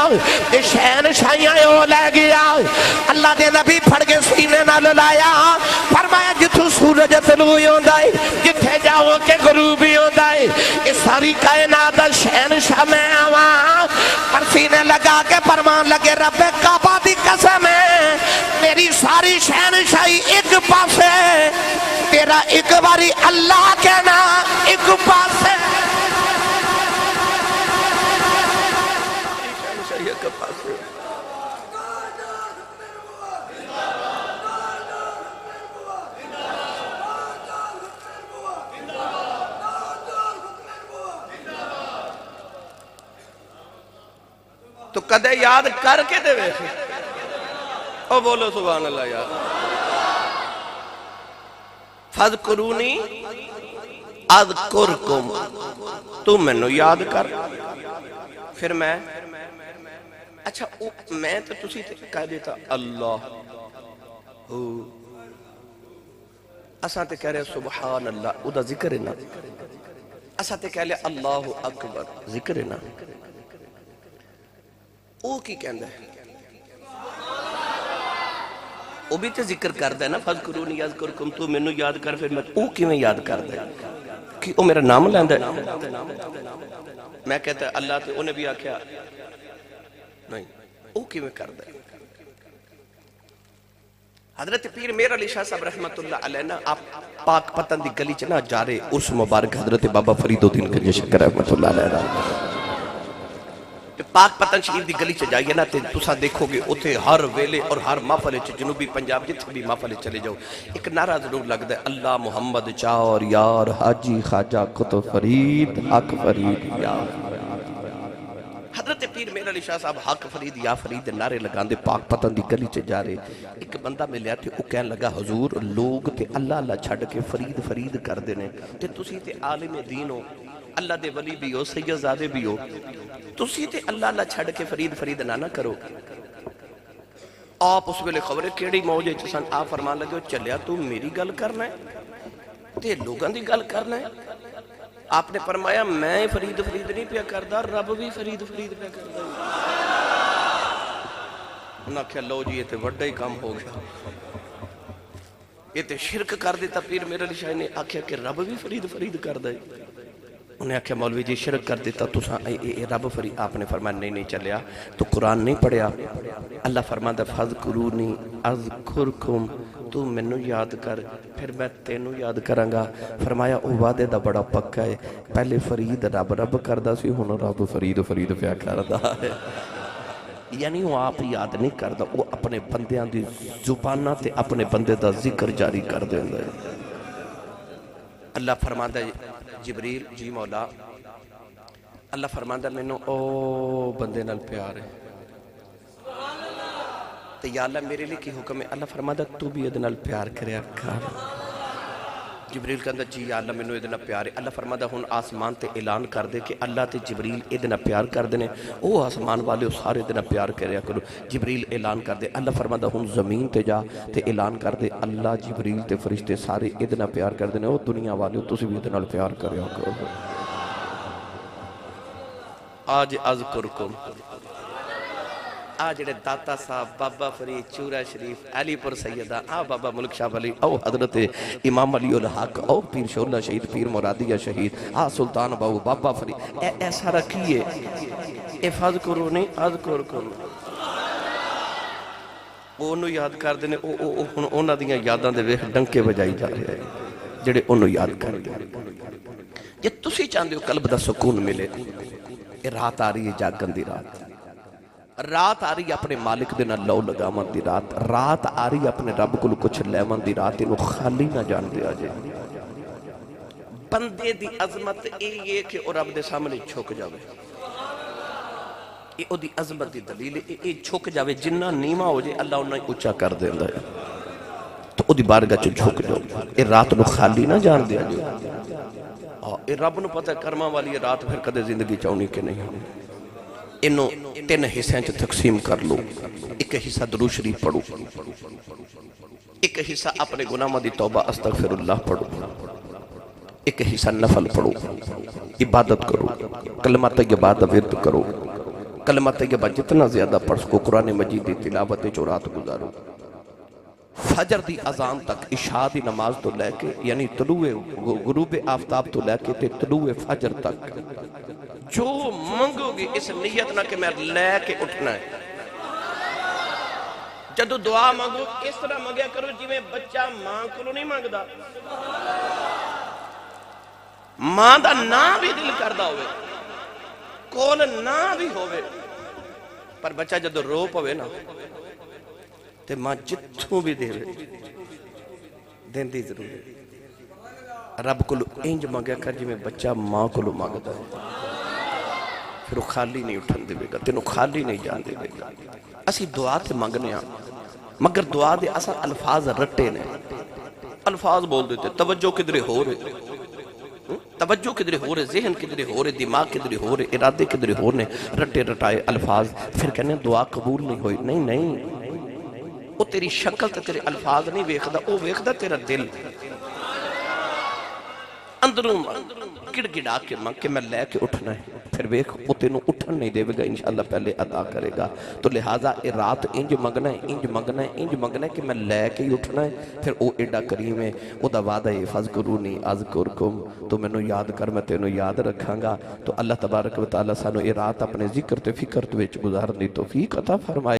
تے شہنشاہیاں ہو لے گیا۔ اللہ دے نبی پھڑ کے سینے نال لایا، فرمایا جتھوں سورج طلوع ہوندا ہے جتھے جاؤ کے غروب ہی ہوندا ہے، اس ساری کائنات دا شہنشاہ میں آواں، پر سینے لگا کے فرمان لگے رب کعبہ دی قسم ہے میری ساری شہنشاہی ایک پاسے، تیرا ایک باری اللہ کہنا ایک پاسے، شہنشاہی ایک پاسے۔ تو کدے یاد کر کے دے ویسے او بولو سبحان اللہ یاد فَذْكُرُونِي اذکرکم، تم میں نو یاد کر پھر میں اچھا میں تو تسی کہہ دیتا اللہ ہو، اساں تے کہہ رہے سبحان اللہ او دا ذکر ہے نا، اساں تے کہہ لے اللہ اکبر ذکر ہے نا، او کی کہندہ ہے او بھی تے ذکر کردہ ہے نا فَذْكُرُونِي اذکرکم، تو میں نو یاد کر پھر میں او کی میں یاد کردہ ہے کہ او میرا نام لیندہ ہے۔ میں کہتا ہے اللہ تے انہیں بھی آکھیا نہیں او کی میں کردہ ہے۔ حضرت پیر میر علی شاہ صاحب رحمت اللہ علیہ آپ پاک پتن دی گلی چنا جا رہے اس مبارک حضرت بابا فرید الدین کے شکر رحمت اللہ علیہ پاک پتن شریف دی گلی چ جائیے نا تے تسا دیکھو گے اوتھے ہر ویلے اور ہر محفل وچ جنوبی پنجاب جتھے بھی محفل چلے جاؤ ایک نعرہ ضرور لگدا ہے اللہ محمد چار یار حاجی خواجہ قطب فرید حق فرید یار۔ حضرت میرے علی شاہ صاحب حق فرید یا فرید نعرے لگان دے پاک پتن دی گلی چ جا رہے ایک بندہ ملیا تے او کہن لگا حضور لوگ تے اللہ اللہ چھڑ کے فرید فرید کر دینے تے تسی تے عالم دین ہو اللہ دے ولی بھی ہو سید زادے بھی ہو تسی تے اللہ اللہ چھڑ کے فرید فرید نہ کرو آپ اس ویلے خبریں کیڑی موجے چسان آپ فرمان لگے چلیا تو میری گل کرنا ہے تے لوگاں دی گل کرنا ہے آپ نے فرمایا میں فرید فرید نہیں پیا کردہ رب بھی فرید فرید پیا کردہ انہاں کہا لو جی یہ تے وڈا ہی کام ہو گیا یہ تے شرک کر دیتا پیر میرے علی شاہ نے آکھیا کہ رب بھی فرید فرید کردہ انہیں آکھیا مولوی جی شرک کر دیتا تو رب فرید آپ نے فرمایا نہیں چلیا تو قرآن نہیں پڑھیا اللہ فرماتا فَذْكُرُونِي أَذْكُرْكُمْ تو منو یاد کر پھر میں تینوں یاد کرانگا فرمایا او وعدے دا بڑا پکا ہے پہلے فرید رب رب کردہ سی ہونو رب فرید فرید پیا کردہ ہے یعنی وہ آپ یاد نہیں کردہ وہ اپنے بندیاں دی زبانہ تے اپنے بندے دا ذکر جاری کر دیں دے اللہ فرماتا ہے جبریل جی مولا اللہ فرماتا ہے منو او بندے نال پیار ہے تو یا اللہ میرے لئے کی حکم ہے اللہ فرماتا ہے تو بھی ادنال پیار کرے کر جبریل کہتا جی یا اللہ منو ادنا پیار ہے اللہ فرماتا ہون آسمان تے اعلان کر دے کہ اللہ تے جبریل ادنا پیار کر دینے او آسمان والے سارے ادنا پیار کرے کرو جبریل اعلان کر دے اللہ فرماتا ہون زمین تے جا تے اعلان کر دے اللہ جبریل تے فرشتے سارے ادنا پیار کر دینے او دنیا والے تسی بھی ادنا پیار کرے کرو آج اذکرکم آج جڑے داتا صاحب بابا فرید چورہ شریف علی پر سیدہ بابا ملک شاہ ولی او حضرت امام علی الحق او پیر شولہ شہید پیر مرادیہ شہید سلطان باو بابا فرید ایسا رکھیے فَذْكُرُونِي أَذْكُرْكُمْ انہوں یاد کر دینے انہوں دیاں یاداں دے ویخ ڈنکے بجائی جا رہے ہیں جڑے انہوں یاد کر دینے یہ تسی چاندے ہو قلب دا سکون ملے یہ رات آ رہی ہے جاگن دی رات آ رہی ہے اپنے مالک دینا لو لگامن دی رات آ رہی ہے اپنے رب کو کچھ لیمن دی رات انہوں خالی نہ جان دیا جائے بندے دی عظمت یہ کہ او رب دے سامنے چھوک جاوے یہ او دی عظمت دی دلیل یہ چھوک جاوے جنہ نیمہ ہو جائے اللہ انہیں اچھا کر دیندہ ہے تو او دی بارگاہ چو چھوک جاوے یہ رات نو خالی نہ جان دیا جائے یہ رب نو پتہ کرما والی رات پھر کدے زندگی چاہونی کے نہیں ہونی انہوں تین حصے چ تقسیم کر لو ایک حصہ درود شریف پڑھو ایک حصہ اپنے گناہوں دی توبہ استغفر اللہ پڑھو ایک حصہ نفل پڑھو عبادت کرو کلمہ طیبہ دا ورد کرو کلمہ طیبہ جتنا زیادہ پڑھ سکو قرآن مجید دی تلاوت جو رات گزارو فجر دی اذان تک عشاء دی نماز تو لے کے یعنی طلوع غروب آفتاب تو لے کے تے طلوع فجر تک جو منگو گی اس نیت نہ کہ میں لے کے اٹھنا ہے جدو دعا مانگو اس طرح مانگیا کرو جی میں بچہ ماں کو نہیں مانگدا ماں دا نام بھی دل کردہ ہوئے کول نام بھی ہوئے پر بچہ جدو رو پوے نا تے ماں جتوں بھی دے دین دی ضرور ہے رب کو انج مانگیا کر جی میں بچہ ماں کو مانگدا ہے پھر وہ خالی نہیں اٹھن دے گا تینوں خالی نہیں جان دے گا اسی دعا تے مانگنے ہاں مگر دعا دے اصلا الفاظ رٹے نے الفاظ بول دیتے توجہ کدھرے ہو رہے توجہ کدھرے ہو رہے ذہن کدھرے ہو رہے دماغ کدھرے ہو رہے ارادے کدھرے ہو رہے رٹے رٹائے الفاظ پھر کہنے دعا قبول نہیں ہوئی نہیں وہ تیری شکل تے تیرے الفاظ نہیں ویکھدا وہ ویکھدا تیرا دل اندروں گڑ گڑا کے مانگ کے میں لے کے اٹھنا ہے پھر ویکھ وہ تینوں اٹھن نہیں دے گا انشاءاللہ پہلے ادا کرے گا تو لہٰذا اے رات انج منگنا ہے انج منگنا ہے انج منگنا ہے کہ میں لے کے ہی اٹھنا ہے پھر او ایڈا کریم ہے او دا وعدہ ہے فَذْكُرُونِي أَذْكُرْكُمْ تو میں یاد کر میں تینوں یاد رکھاں گا تو اللہ تبارک و تعالیٰ سانو اے رات اپنے ذکر تے فکر تے وچ گزارن دی توفیق عطا فرمائے